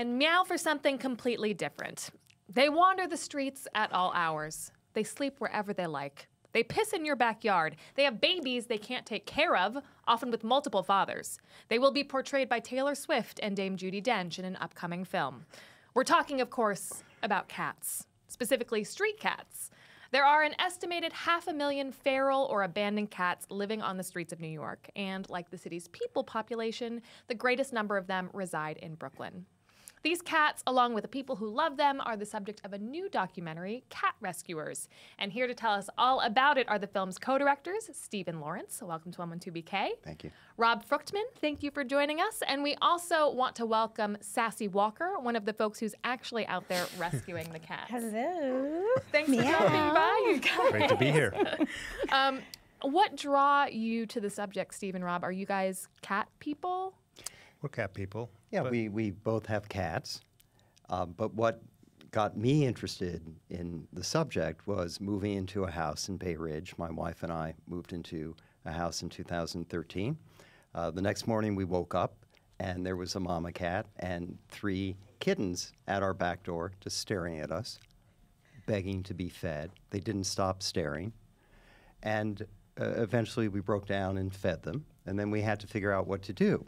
and meow for something completely different. They wander the streets at all hours. They sleep wherever they like. They piss in your backyard. They have babies they can't take care of, often with multiple fathers. They will be portrayed by Taylor Swift and Dame Judi Dench in an upcoming film. We're talking, of course, about cats, specifically street cats. There are an estimated 500,000 feral or abandoned cats living on the streets of New York, and like the city's people population, the greatest number of them reside in Brooklyn. These cats, along with the people who love them, are the subject of a new documentary, Cat Rescuers. And here to tell us all about it are the film's co-directors, Steve and Lawrence. So welcome to 112BK. Thank you. Rob Fruchtman, thank you for joining us. And we also want to welcome Sassee Walker, one of the folks who's actually out there rescuing the cats. Hello. Thanks for dropping by, you guys. Great to be here. What draw you to the subject, Steve and Rob? Are you guys cat people? We're cat people. Yeah, we both have cats. But what got me interested in the subject was moving into a house in Bay Ridge. My wife and I moved into a house in 2013. The next morning we woke up and there was a mama cat and 3 kittens at our back door just staring at us, begging to be fed. They didn't stop staring. And eventually we broke down and fed them. And then we had to figure out what to do.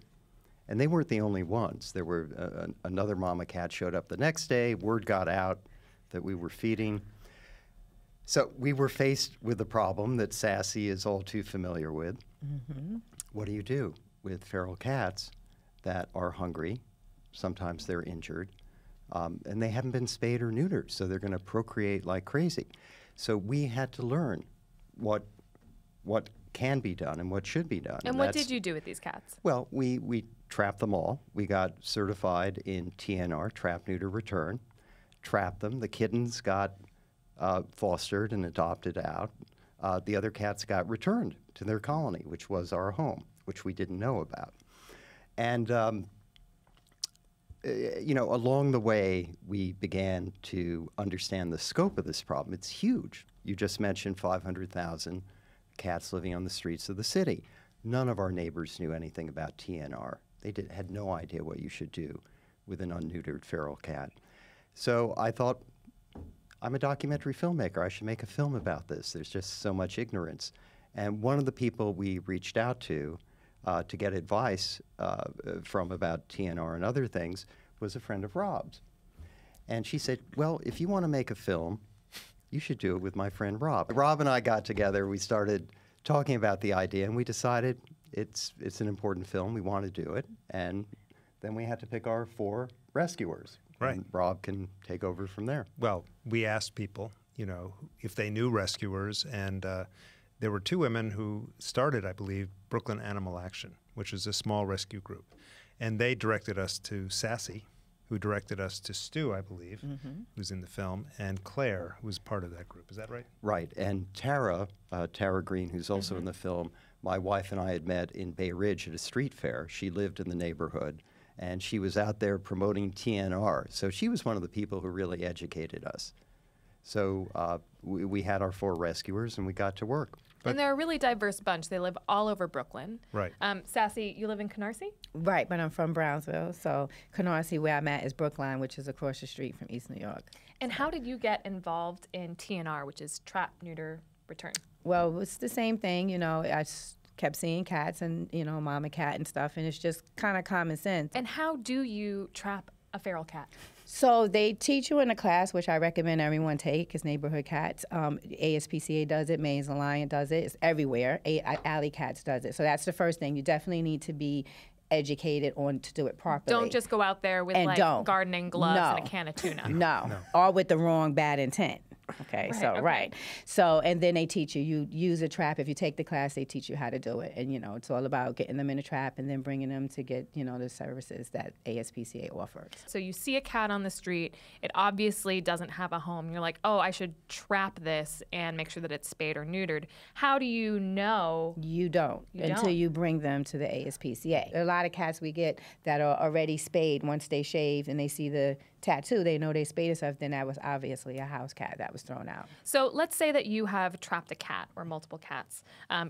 And they weren't the only ones. There were another mama cat showed up the next day. Word got out that we were feeding. So we were faced with the problem that Sassee is all too familiar with. Mm-hmm. What do you do with feral cats that are hungry? Sometimes they're injured. And they haven't been spayed or neutered, so they're going to procreate like crazy. So we had to learn what can be done and what should be done. And what did you do with these cats? Well, we trapped them all. We got certified in TNR, trap, neuter, return, trapped them. The kittens got fostered and adopted out. The other cats got returned to their colony, which was our home, which we didn't know about. And, along the way, we began to understand the scope of this problem. It's huge. You just mentioned 500,000 cats living on the streets of the city. None of our neighbors knew anything about TNR. They had no idea what you should do with an unneutered feral cat. So I thought, I'm a documentary filmmaker. I should make a film about this. There's just so much ignorance. And one of the people we reached out to get advice from about TNR and other things was a friend of Rob's. And she said, well, if you want to make a film, you should do it with my friend Rob. Rob and I got together. We started talking about the idea, and we decided it's an important film. We want to do it. And then we had to pick our 4 rescuers. Right. And Rob can take over from there. Well, we asked people, if they knew rescuers, and there were 2 women who started, I believe, Brooklyn Animal Action, which is a small rescue group. And they directed us to Sassee, who directed us to Stu, I believe, who's in the film, and Claire, who was part of that group. Is that right? Right. And Tara Green, who's also in the film, my wife and I had met in Bay Ridge at a street fair. She lived in the neighborhood, and she was out there promoting TNR. So she was one of the people who really educated us. So we had our 4 rescuers, and we got to work. And they're a really diverse bunch. They live all over Brooklyn. Right. Sassee, you live in Canarsie? Right, but I'm from Brownsville. So Canarsie, where I'm at, is Brookline, which is across the street from East New York. And how did you get involved in TNR, which is trap, neuter, return? Well, it's the same thing. I kept seeing cats and, mama cat and stuff, and it's just kind of common sense. And how do you trap a feral cat? So they teach you in a class, which I recommend everyone take, is Neighborhood Cats. ASPCA does it, Maze and Lion does it. It's everywhere. Alley Cats does it. So that's the first thing. You definitely need to be educated on to do it properly. Don't just go out there with gardening gloves and a can of tuna. No. Or with the wrong bad intent. Okay, So, and then they teach you, you use a trap. If you take the class, they teach you how to do it. And, it's all about getting them in a trap and then bringing them to get, the services that ASPCA offers. So you see a cat on the street. It obviously doesn't have a home. You're like, oh, I should trap this and make sure that it's spayed or neutered. How do you know? You don't until you bring them to the ASPCA. There are a lot of cats we get that are already spayed once they shave and they see the tattoo, they know they spayed and stuff, then that was obviously a house cat that was thrown out. So let's say that you have trapped a cat or multiple cats.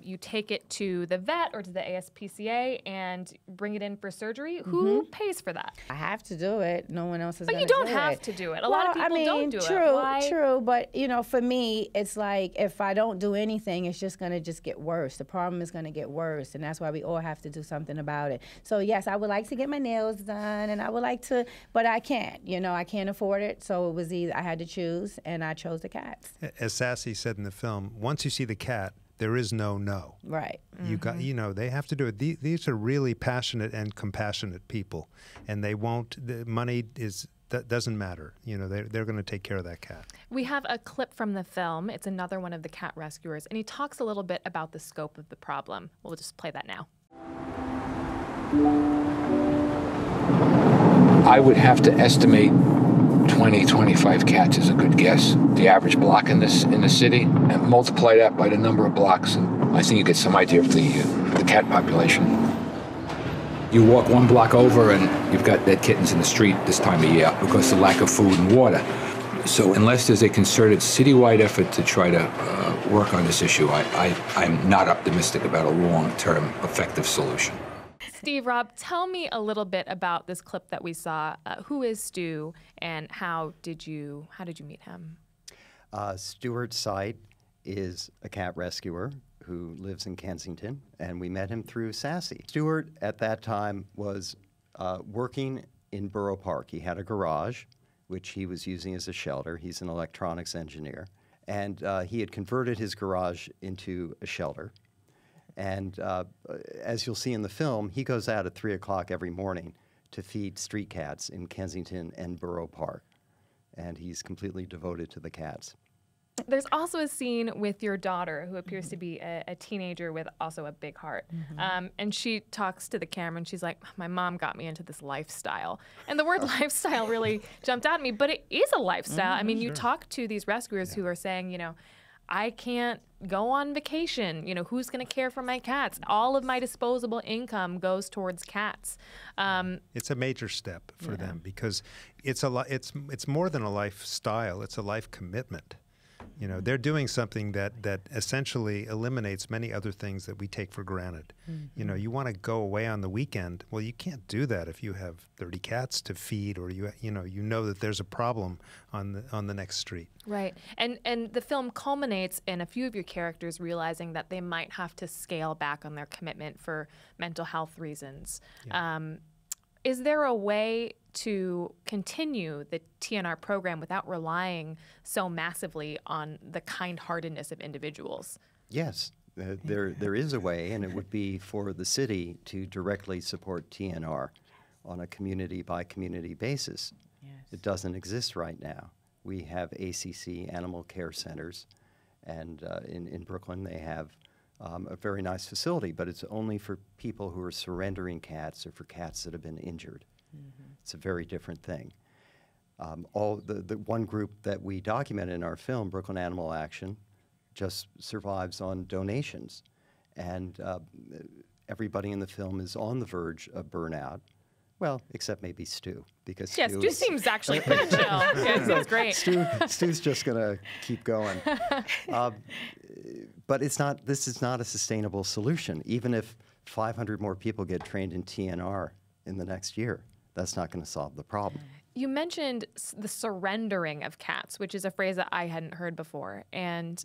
You take it to the vet or to the ASPCA and bring it in for surgery. Who pays for that? I have to do it. No one else is But going you to do don't it. have to do it. A lot of people don't do it. Why? True, but you know, for me, it's like if I don't do anything, it's just going to just get worse. The problem is going to get worse, and that's why we all have to do something about it. So yes, I would like to get my nails done, and I would like to, but I can't. You know, I can't afford it, so it was either I had to choose, and I chose the cats. As Sassee said in the film, once you see the cat, there is no no. Right. You got, you know, they have to do it. These are really passionate and compassionate people, and they won't. The money is that doesn't matter. You know, they're going to take care of that cat. We have a clip from the film. It's another one of the cat rescuers, and he talks a little bit about the scope of the problem. We'll just play that now. I would have to estimate 20, 25 cats is a good guess. The average block in the city, and multiply that by the number of blocks, and I think you get some idea of the cat population. You walk one block over and you've got dead kittens in the street this time of year because of lack of food and water. So unless there's a concerted citywide effort to try to work on this issue, I'm not optimistic about a long-term effective solution. Steve, Rob, tell me a little bit about this clip that we saw. Who is Stu, and how did you meet him? Stuart Sight is a cat rescuer who lives in Kensington, and we met him through Sassee. Stuart, at that time, was working in Borough Park. He had a garage, which he was using as a shelter. He's an electronics engineer. And he had converted his garage into a shelter. And as you'll see in the film, he goes out at 3 o'clock every morning to feed street cats in Kensington and Borough Park. And he's completely devoted to the cats. There's also a scene with your daughter, who appears to be a teenager with also a big heart. And she talks to the camera, and she's like, my mom got me into this lifestyle. And the word lifestyle really jumped out at me, but it is a lifestyle. I mean, you talk to these rescuers who are saying, you know, I can't go on vacation. You know, who's going to care for my cats? All of my disposable income goes towards cats. It's a major step for them because it's more than a lifestyle. It's a life commitment. You know, they're doing something that essentially eliminates many other things that we take for granted. You know, you want to go away on the weekend. Well, you can't do that if you have 30 cats to feed, or you know that there's a problem on the next street. Right. And the film culminates in a few of your characters realizing that they might have to scale back on their commitment for mental health reasons. Yeah. Is there a way to continue the TNR program without relying so massively on the kind-heartedness of individuals? Yes, there is a way, and it would be for the city to directly support TNR on a community-by-community basis. Yes. It doesn't exist right now. We have ACC animal care centers, and in Brooklyn they have a very nice facility, but it's only for people who are surrendering cats or for cats that have been injured. It's a very different thing. The one group that we documented in our film, Brooklyn Animal Action, just survives on donations. And everybody in the film is on the verge of burnout. Well, except maybe Stu, because Stu seems actually pretty chill. Yeah, seems great. Stu's just going to keep going. But this is not a sustainable solution. Even if 500 more people get trained in TNR in the next year, that's not going to solve the problem. You mentioned the surrendering of cats, which is a phrase that I hadn't heard before. And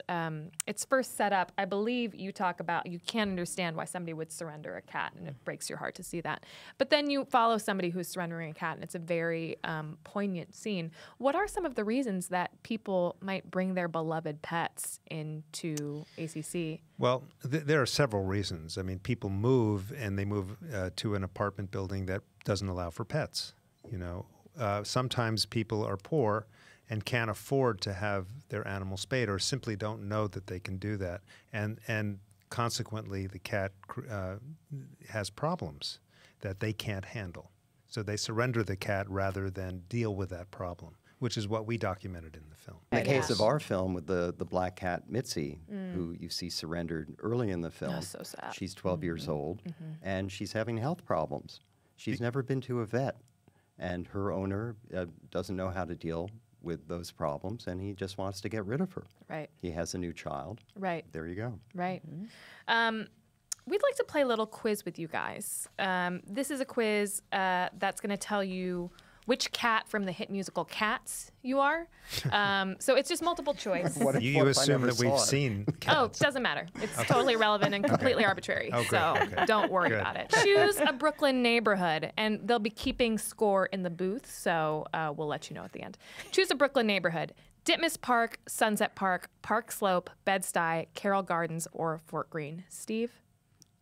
it's first set up, I believe you talk about, you can't understand why somebody would surrender a cat, and it breaks your heart to see that. But then you follow somebody who's surrendering a cat, and it's a very poignant scene. What are some of the reasons that people might bring their beloved pets into ACC? Well, there are several reasons. I mean, people move, and they move to an apartment building that doesn't allow for pets, you know. Sometimes people are poor and can't afford to have their animal spayed, or simply don't know that they can do that, and consequently the cat has problems that they can't handle. So they surrender the cat rather than deal with that problem, which is what we documented in the film. In the case of our film with the black cat Mitzi, who you see surrendered early in the film, oh, so sad. She's 12 years old, and she's having health problems. She's never been to a vet. and her owner doesn't know how to deal with those problems, and he just wants to get rid of her. Right. He has a new child. Right. There you go. Right. We'd like to play a little quiz with you guys. This is a quiz that's going to tell you which cat from the hit musical Cats you are. So it's just multiple choice. You assume that we've seen Cats. Oh, doesn't matter. It's totally irrelevant and completely arbitrary. Oh, great. So Okay. don't worry Good. about it. Choose a Brooklyn neighborhood, and they'll be keeping score in the booth, so we'll let you know at the end. Choose a Brooklyn neighborhood. Ditmas Park, Sunset Park, Park Slope, Bed-Stuy, Carroll Gardens, or Fort Greene. Steve?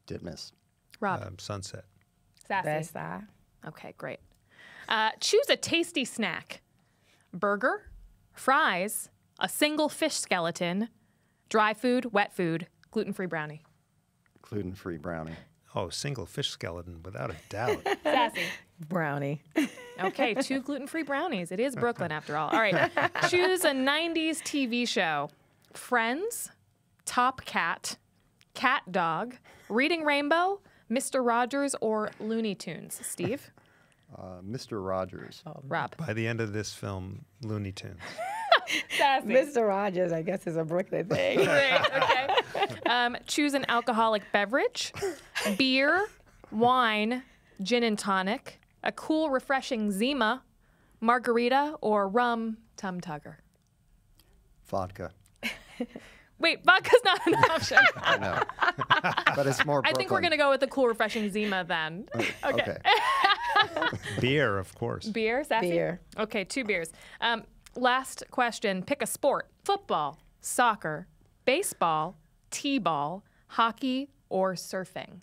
Ditmas. Rob? Sunset. Sassee? Bed-Stuy. Okay, great. Choose a tasty snack. Burger, fries, a single fish skeleton, dry food, wet food, gluten-free brownie. Gluten-free brownie. Oh, single fish skeleton, without a doubt. Sassee? Brownie. Okay, 2 gluten-free brownies. It is Brooklyn after all. All right, choose a 90s TV show. Friends, Top Cat, Cat Dog, Reading Rainbow, Mr. Rogers, or Looney Tunes. Steve? Mr. Rogers. Rob? By the end of this film, Looney Tunes. Sassee? Mr. Rogers, I guess, is a Brooklyn thing. Great, okay. Choose an alcoholic beverage. Beer, wine, gin and tonic, a cool, refreshing Zima, margarita, or rum tum tugger. Vodka. Wait, vodka's not an option. I know. But it's more I think we're going to go with the cool, refreshing Zima then. Okay. Beer, of course. Beer, Sassee? Beer. Okay, 2 beers. Last question. Pick a sport. Football, soccer, baseball, t-ball, hockey, or surfing.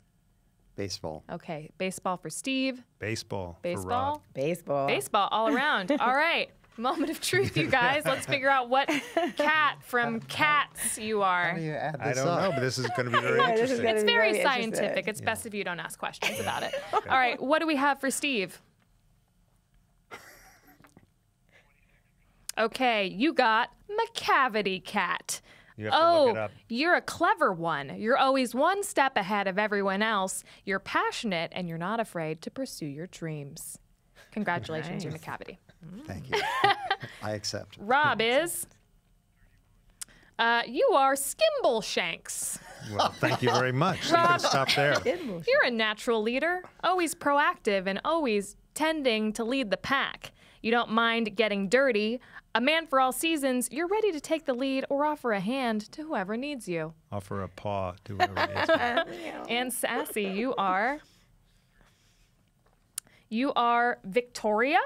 Baseball. Okay, baseball for Steve. Baseball. For Baseball. Rob. Baseball. Baseball all around. All right. Moment of truth, you guys. Let's figure out what cat from Cats you How do are. you add I this don't up? know, but this is going to be very Yeah, this is interesting. gonna It's be very very scientific. interesting. It's best if you don't ask questions about it. All right, what do we have for Steve? Okay, you got McCavity cat. You have to look it up. You're a clever one. You're always one step ahead of everyone else. You're passionate and you're not afraid to pursue your dreams. Congratulations, you're McCavity. Thank you. I accept. Rob is. You are Skimbleshanks. Well, thank you very much. You Rob- can stop there. You're a natural leader, always proactive and always tending to lead the pack. You don't mind getting dirty. A man for all seasons, you're ready to take the lead or offer a hand to whoever needs you. Offer a paw to whoever needs me. And Sassee, you are Victoria.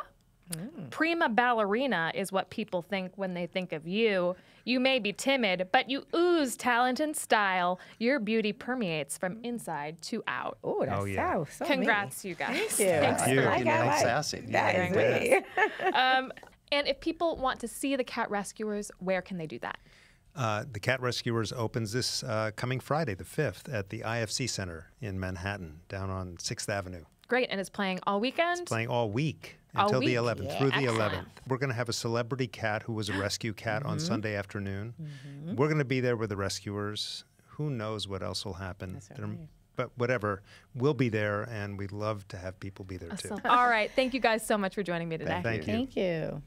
Prima ballerina is what people think when they think of you. You may be timid, but you ooze talent and style. Your beauty permeates from inside to out. Oh, that Oh, yeah. sounds so Congrats, you guys. Thank you. Thanks you. for- Like, I like Sassy. that is Very me. And if people want to see the Cat Rescuers, where can they do that? The Cat Rescuers opens this coming Friday, the 5th, at the IFC Center in Manhattan, down on 6th Avenue. Great, and it's playing all weekend? Playing all week All until week? the 11th, Yeah. through the Excellent. 11th. We're going to have a celebrity cat who was a rescue cat on Sunday afternoon. We're going to be there with the rescuers. Who knows what else will happen? But whatever, we'll be there, and we'd love to have people be there too. All right, thank you guys so much for joining me today. Thank you. Thank you.